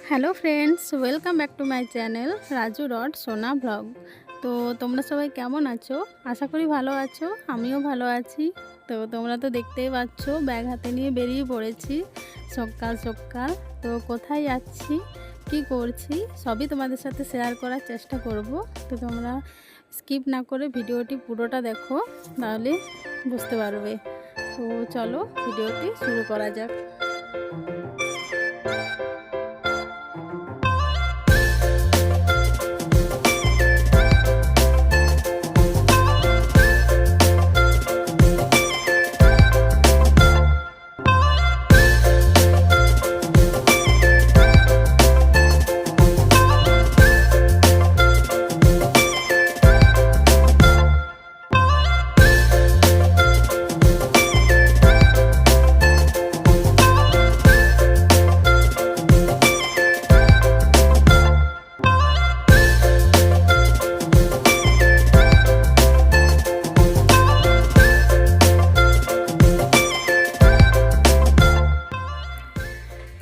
Hello friends, welcome back to my channel Raju dot সোনা blog. তো তোমরা সবাই কেমন আছো? আশা করি ভালো আছো, আমিও ভালো আছি। তো তোমরা তো দেখতেই পাচ্ছ, ব্যাগ হাতে নিয়ে বেরিয়ে পড়েছি সকাল সকাল। তো কোথায় যাচ্ছি, কি করছি, সবই তোমাদের সাথে শেয়ার করার চেষ্টা করব। তো তোমরা স্কিপ না করে ভিডিওটি পুরোটা দেখো, তাহলে বুঝতে পারবে। তো চলো ভিডিওটি শুরু করা যাক।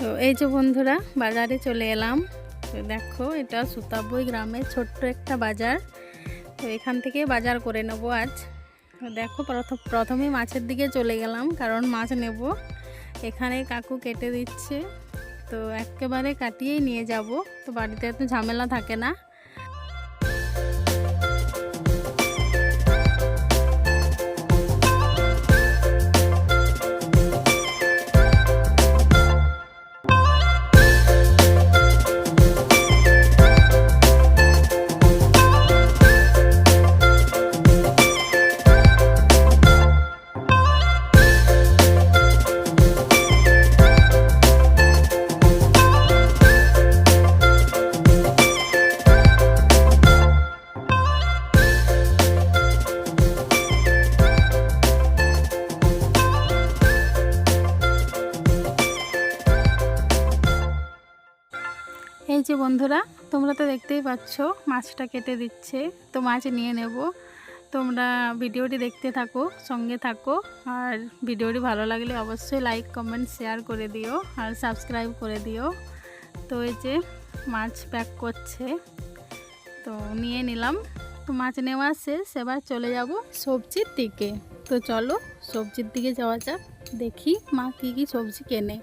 তো এই যে বন্ধুরা, বাজারে চলে এলাম। তো দেখো, এটা সুতাবই গ্রামের ছোট্ট একটা বাজার। তো এখান থেকে বাজার করে নেবো আজ। তো দেখো, প্রথমে মাছের দিকে চলে গেলাম, কারণ মাছ নেব। এখানে কাকু কেটে দিচ্ছে, তো একেবারে কাটিয়েই নিয়ে যাব। তো বাড়িতে এত ঝামেলা থাকে না। এই যে বন্ধুরা, তোমরা তো দেখতেই পাচ্ছ মাছটা কেটে দিচ্ছে। তো মাছ নিয়ে নেব। তোমরা ভিডিওটি দেখতে থাকো, সঙ্গে থাকো। আর ভিডিওটি ভালো লাগলে অবশ্যই লাইক, কমেন্ট, শেয়ার করে দিও, আর সাবস্ক্রাইব করে দিও। তো এই যে মাছ প্যাক করছে, তো নিয়ে নিলাম। তো মাছ নেওয়া শেষ, এবার চলে যাব সবজির দিকে। তো চলো সবজির দিকে যাওয়া যাক, দেখি মা কী কী সবজি কেনে।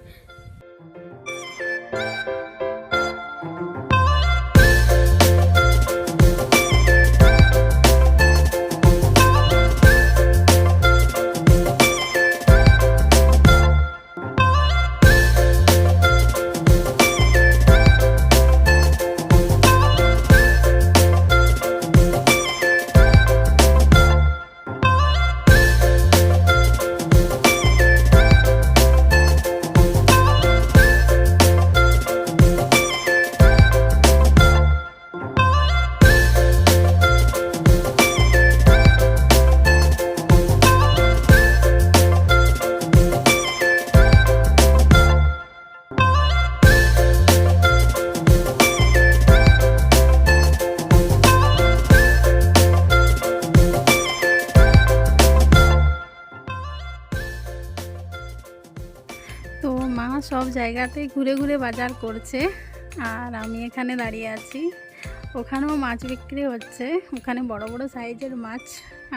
তো মা সব জায়গাতেই ঘুরে ঘুরে বাজার করছে, আর আমি এখানে দাঁড়িয়ে আছি। ওখানেও মাছ বিক্রি হচ্ছে, ওখানে বড় বড় সাইজের মাছ।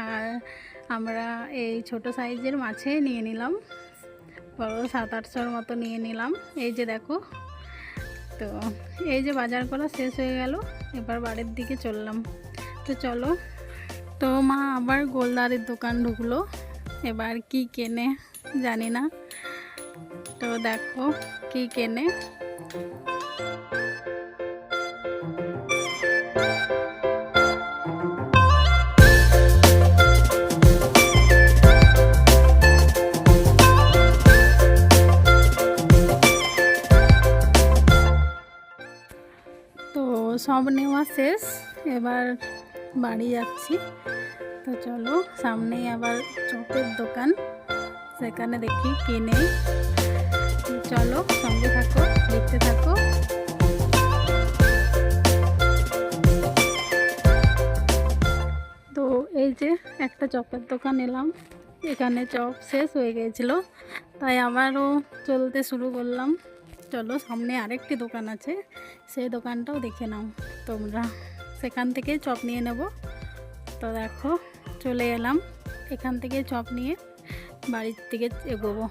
আর আমরা এই ছোট সাইজের মাছে নিয়ে নিলাম, বড় 700-800 মতো নিয়ে নিলাম। এই যে দেখো, তো এই যে বাজার করা শেষ হয়ে গেল, এবার বাড়ির দিকে চললাম। তো চলো। তো মা আবার গোলদারির দোকান ঢুকলো, এবার কি কেনে জানি না। তো দেখো কি কেনে। তো সব নেওয়া শেষ, এবার বাড়ি যাচ্ছি। তো চলো, সামনেই আবার চপের দোকান, সেখানে দেখি কি নেই। চলো সঙ্গে থাকো, দেখতে থাকো। তো এই যে একটা চপের দোকান এলাম, এখানে চপ শেষ হয়ে গিয়েছিল, তাই আবারও চলতে শুরু করলাম। চলো সামনে আরেকটি দোকান আছে, সেই দোকানটাও দেখে নাও তোমরা, সেখান থেকে চপ নিয়ে নেব। তো দেখো চলে এলাম, এখান থেকে চপ নিয়ে বাড়ির দিকে এগোবো।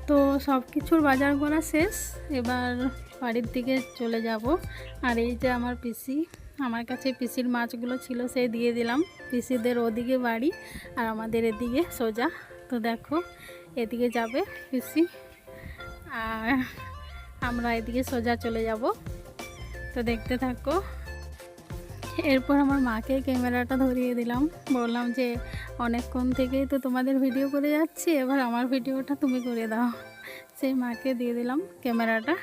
তো সব কিছুর বাজার করা শেষ, এবার বাড়ির দিকে চলে যাব। আর এই যে আমার পিসি, আমার কাছে পিসির মাছগুলো ছিল, সেই দিয়ে দিলাম। পিসিদের ওদিকে বাড়ি আর আমাদের এদিকে সোজা। তো দেখো এদিকে যাবে পিসি আর আমরা এদিকে সোজা চলে যাব। তো দেখতে থাকো। এরপর আমার মাকে ক্যামেরাটা ধরিয়ে দিলাম, বললাম যে অনেকক্ষণ থেকেই তো তোমাদের ভিডিও করে যাচ্ছি, এবার আমার ভিডিওটা তুমি করে দাও। সেই মাকে দিয়ে দিলাম ক্যামেরাটা।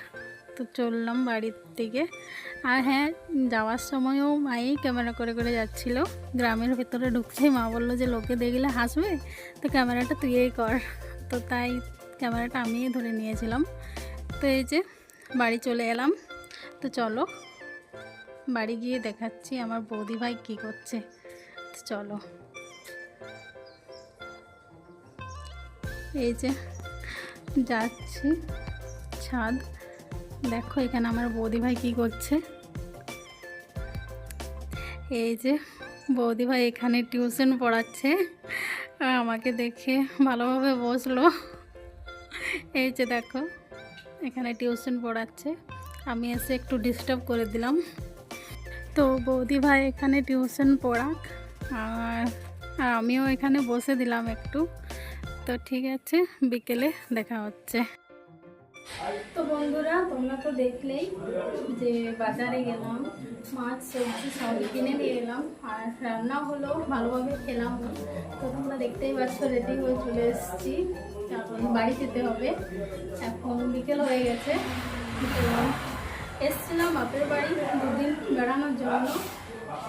তো চললাম বাড়ির দিকে। আর হ্যাঁ, যাওয়ার সময়ও মাই ক্যামেরা করে করে যাচ্ছিলো। গ্রামের ভেতরে ঢুকতেই মা বললো যে লোকে দেখলে হাসবে, তো ক্যামেরাটা তুইই কর। তো তাই ক্যামেরাটা আমিই ধরে নিয়েছিলাম। তো এই যে বাড়ি চলে এলাম। তো চলো বাড়ি গিয়ে দেখাচ্ছি আমার বৌদি ভাই কী করছে। চলো, এই যে যাচ্ছি ছাদ, দেখো এখানে আমার বৌদি ভাই কী করছে। এই যে বৌদি ভাই এখানে টিউশন পড়াচ্ছে, আমাকে দেখে ভালোভাবে বসলো। এই যে দেখো এখানে টিউশন পড়াচ্ছে, আমি এসে একটু ডিস্টার্ব করে দিলাম। তো বৌদি ভাই এখানে টিউশন পড়াক, আর আমিও এখানে বসে দিলাম একটু। তো ঠিক আছে, বিকেলে দেখা হচ্ছে। তো বন্ধুরা, তোমরা তো দেখলেই যে বাজারে গেলাম, মাছ সবজি সবই কিনে নিয়ে এলাম, আর রান্না হলো, ভালোভাবে খেলাম। তো তোমরা দেখতেই পাচ্ছ রেডি হয়ে চলে এসেছি, এখন বাড়ি যেতে হবে। এখন বিকেল হয়ে গেছে। এসছিলাম বাপের বাড়ি 2 দিন বেড়ানোর জন্য।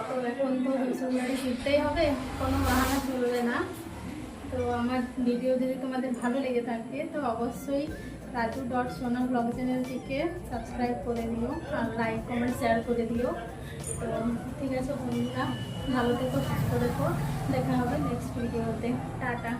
তো এখন তো শ্বশুর বাড়ি ফিরতেই হবে, কোনো বাহানা চলবে না। তো আমার ভিডিও যদি তোমাদের ভালো লেগে থাকে তো অবশ্যই রাজু.সোনা ব্লগ চ্যানেলটিকে সাবস্ক্রাইব করে দিও, আর লাইক কমেন্ট শেয়ার করে দিও। তো ঠিক আছে বন্ধুরা, ভালো থেকো, সুস্থ থেকো, দেখা হবে নেক্সট ভিডিওতে। টাটা।